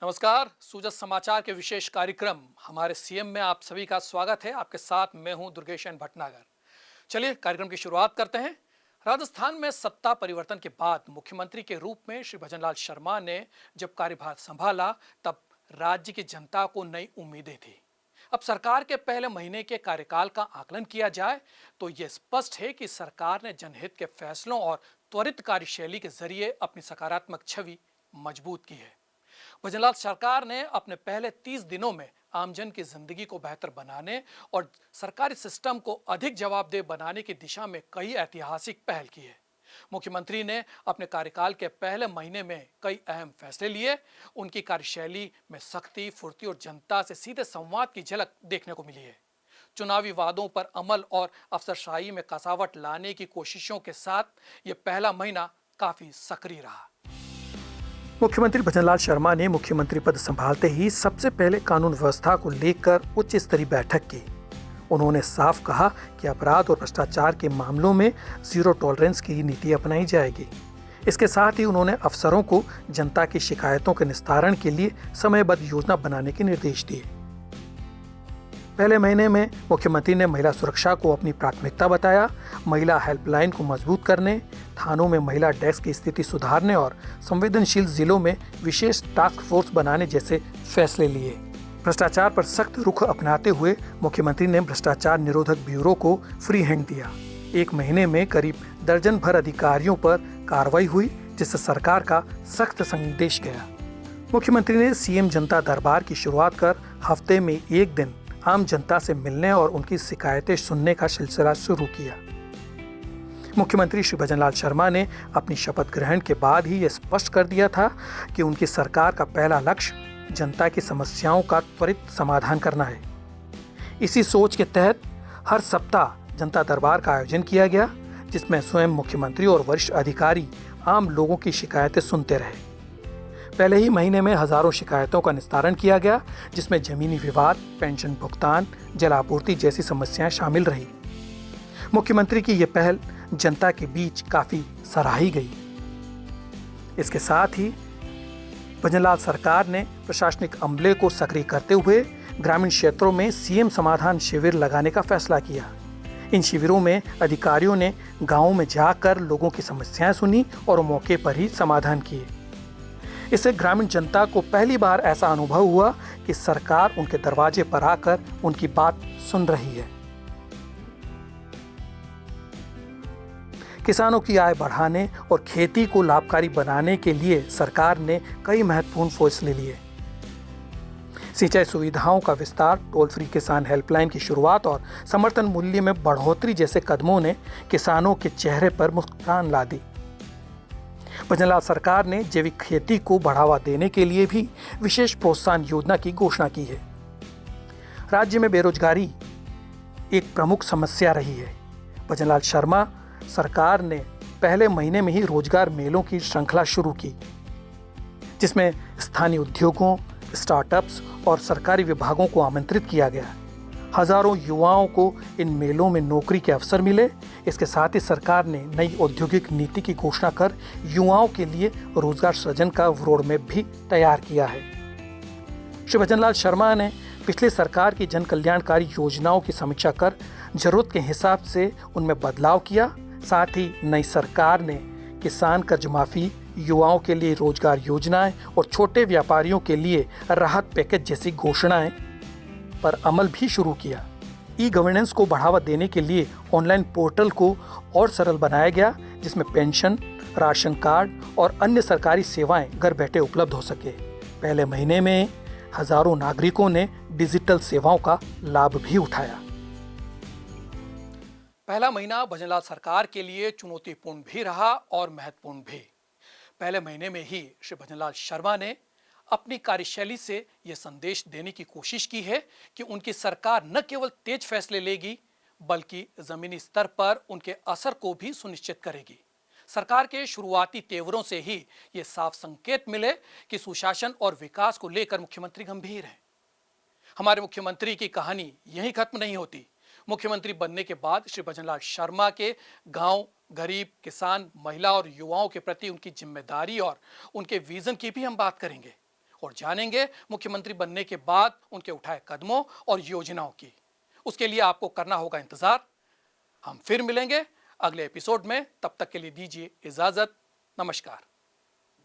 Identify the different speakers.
Speaker 1: नमस्कार। सूजत समाचार के विशेष कार्यक्रम हमारे सीएम में आप सभी का स्वागत है। आपके साथ मैं हूं दुर्गेश एन भटनागर। चलिए कार्यक्रम की शुरुआत करते हैं। राजस्थान में सत्ता परिवर्तन के बाद मुख्यमंत्री के रूप में श्री भजनलाल शर्मा ने जब कार्यभार संभाला, तब राज्य की जनता को नई उम्मीदें थी। अब सरकार के पहले महीने के कार्यकाल का आकलन किया जाए तो यह स्पष्ट है कि सरकार ने जनहित के फैसलों और त्वरित कार्यशैली के जरिए अपनी सकारात्मक छवि मजबूत की है। भजनलाल सरकार ने अपने पहले 30 दिनों में आमजन की जिंदगी को बेहतर बनाने और सरकारी सिस्टम को अधिक जवाबदेह बनाने की दिशा में कई ऐतिहासिक पहल की है। मुख्यमंत्री ने अपने कार्यकाल के पहले महीने में कई अहम फैसले लिए। उनकी कार्यशैली में सख्ती, फुर्ती और जनता से सीधे संवाद की झलक देखने को मिली है। चुनावी वादों पर अमल और अफसरशाही में कसावट लाने की कोशिशों के साथ ये पहला महीना काफी सक्रिय रहा।
Speaker 2: मुख्यमंत्री भजनलाल शर्मा ने मुख्यमंत्री पद संभालते ही सबसे पहले कानून व्यवस्था को लेकर उच्च स्तरीय बैठक की। उन्होंने साफ कहा कि अपराध और भ्रष्टाचार के मामलों में जीरो टॉलरेंस की नीति अपनाई जाएगी। इसके साथ ही उन्होंने अफसरों को जनता की शिकायतों के निस्तारण के लिए समयबद्ध योजना बनाने के निर्देश दिए। पहले महीने में मुख्यमंत्री ने महिला सुरक्षा को अपनी प्राथमिकता बताया। महिला हेल्पलाइन को मजबूत करने, थानों में महिला डेस्क की स्थिति सुधारने और संवेदनशील जिलों में विशेष टास्क फोर्स बनाने जैसे फैसले लिए। भ्रष्टाचार पर सख्त रुख अपनाते हुए मुख्यमंत्री ने भ्रष्टाचार निरोधक ब्यूरो को फ्री हैंड दिया। एक महीने में करीब दर्जन भर अधिकारियों पर कार्रवाई हुई, जिससे सरकार का सख्त संदेश गया। मुख्यमंत्री ने सीएम जनता दरबार की शुरुआत कर हफ्ते में एक दिन आम जनता से मिलने और उनकी शिकायतें सुनने का सिलसिला शुरू किया। मुख्यमंत्री श्री भजनलाल शर्मा ने अपनी शपथ ग्रहण के बाद ही यह स्पष्ट कर दिया था कि उनकी सरकार का पहला लक्ष्य जनता की समस्याओं का त्वरित समाधान करना है। इसी सोच के तहत हर सप्ताह जनता दरबार का आयोजन किया गया, जिसमें स्वयं मुख्यमंत्री और वरिष्ठ अधिकारी आम लोगों की शिकायतें सुनते रहे। पहले ही महीने में हजारों शिकायतों का निस्तारण किया गया, जिसमें जमीनी विवाद, पेंशन भुगतान, जल आपूर्ति जैसी समस्याएं शामिल रही। मुख्यमंत्री की यह पहल जनता के बीच काफी सराही गई। इसके साथ ही भजनलाल सरकार ने प्रशासनिक अमले को सक्रिय करते हुए ग्रामीण क्षेत्रों में सीएम समाधान शिविर लगाने का फैसला किया। इन शिविरों में अधिकारियों ने गांवों में जाकर लोगों की समस्याएं सुनी और मौके पर ही समाधान किए। इससे ग्रामीण जनता को पहली बार ऐसा अनुभव हुआ कि सरकार उनके दरवाजे पर आकर उनकी बात सुन रही है। किसानों की आय बढ़ाने और खेती को लाभकारी बनाने के लिए सरकार ने कई महत्वपूर्ण फैसले लिए। सिंचाई सुविधाओं का विस्तार, टोल फ्री किसान हेल्पलाइन की शुरुआत और समर्थन मूल्य में बढ़ोतरी जैसे कदमों ने किसानों के चेहरे पर मुस्कान ला दी। भजनलाल सरकार ने जैविक खेती को बढ़ावा देने के लिए भी विशेष प्रोत्साहन योजना की घोषणा की है। राज्य में बेरोजगारी एक प्रमुख समस्या रही है। भजनलाल शर्मा सरकार ने पहले महीने में ही रोजगार मेलों की श्रृंखला शुरू की, जिसमें स्थानीय उद्योगों, स्टार्टअप्स और सरकारी विभागों को आमंत्रित किया गया। हजारों युवाओं को इन मेलों में नौकरी के अवसर मिले। इसके साथ ही सरकार ने नई औद्योगिक नीति की घोषणा कर युवाओं के लिए रोजगार सृजन का रोड मैप भी तैयार किया है। श्री भजनलाल शर्मा ने पिछली सरकार की जन कल्याणकारी योजनाओं की समीक्षा कर जरूरत के हिसाब से उनमें बदलाव किया। साथ ही नई सरकार ने किसान कर्ज माफी, युवाओं के लिए रोजगार योजनाएं और छोटे व्यापारियों के लिए राहत पैकेज जैसी घोषणाएं पर अमल भी शुरू किया। ई गवर्नेंस को बढ़ावा देने के लिए ऑनलाइन पोर्टल को और सरल बनाया गया, जिसमें पेंशन, राशन कार्ड और अन्य सरकारी सेवाएं घर बैठे उपलब्ध हो सके। पहले महीने में हजारों नागरिकों ने डिजिटल सेवाओं का लाभ भी उठाया।
Speaker 1: पहला महीना भजनलाल सरकार के लिए चुनौतीपूर्ण भी रहा और महत्वपूर्ण भी। पहले महीने में ही श्री भजनलाल शर्मा ने अपनी कार्यशैली से यह संदेश देने की कोशिश की है कि उनकी सरकार न केवल तेज फैसले लेगी, बल्कि जमीनी स्तर पर उनके असर को भी सुनिश्चित करेगी। सरकार के शुरुआती तेवरों से ही यह साफ संकेत मिले कि सुशासन और विकास को लेकर मुख्यमंत्री गंभीर हैं। हमारे मुख्यमंत्री की कहानी यहीं खत्म नहीं होती। मुख्यमंत्री बनने के बाद श्री भजनलाल शर्मा के गांव, गरीब, किसान, महिला और युवाओं के प्रति उनकी जिम्मेदारी और उनके विजन की भी हम बात करेंगे। और जानेंगे मुख्यमंत्री बनने के बाद उनके उठाए कदमों और योजनाओं की। उसके लिए आपको करना होगा इंतजार। हम फिर मिलेंगे अगले एपिसोड में, तब तक के लिए दीजिए इजाजत। नमस्कार।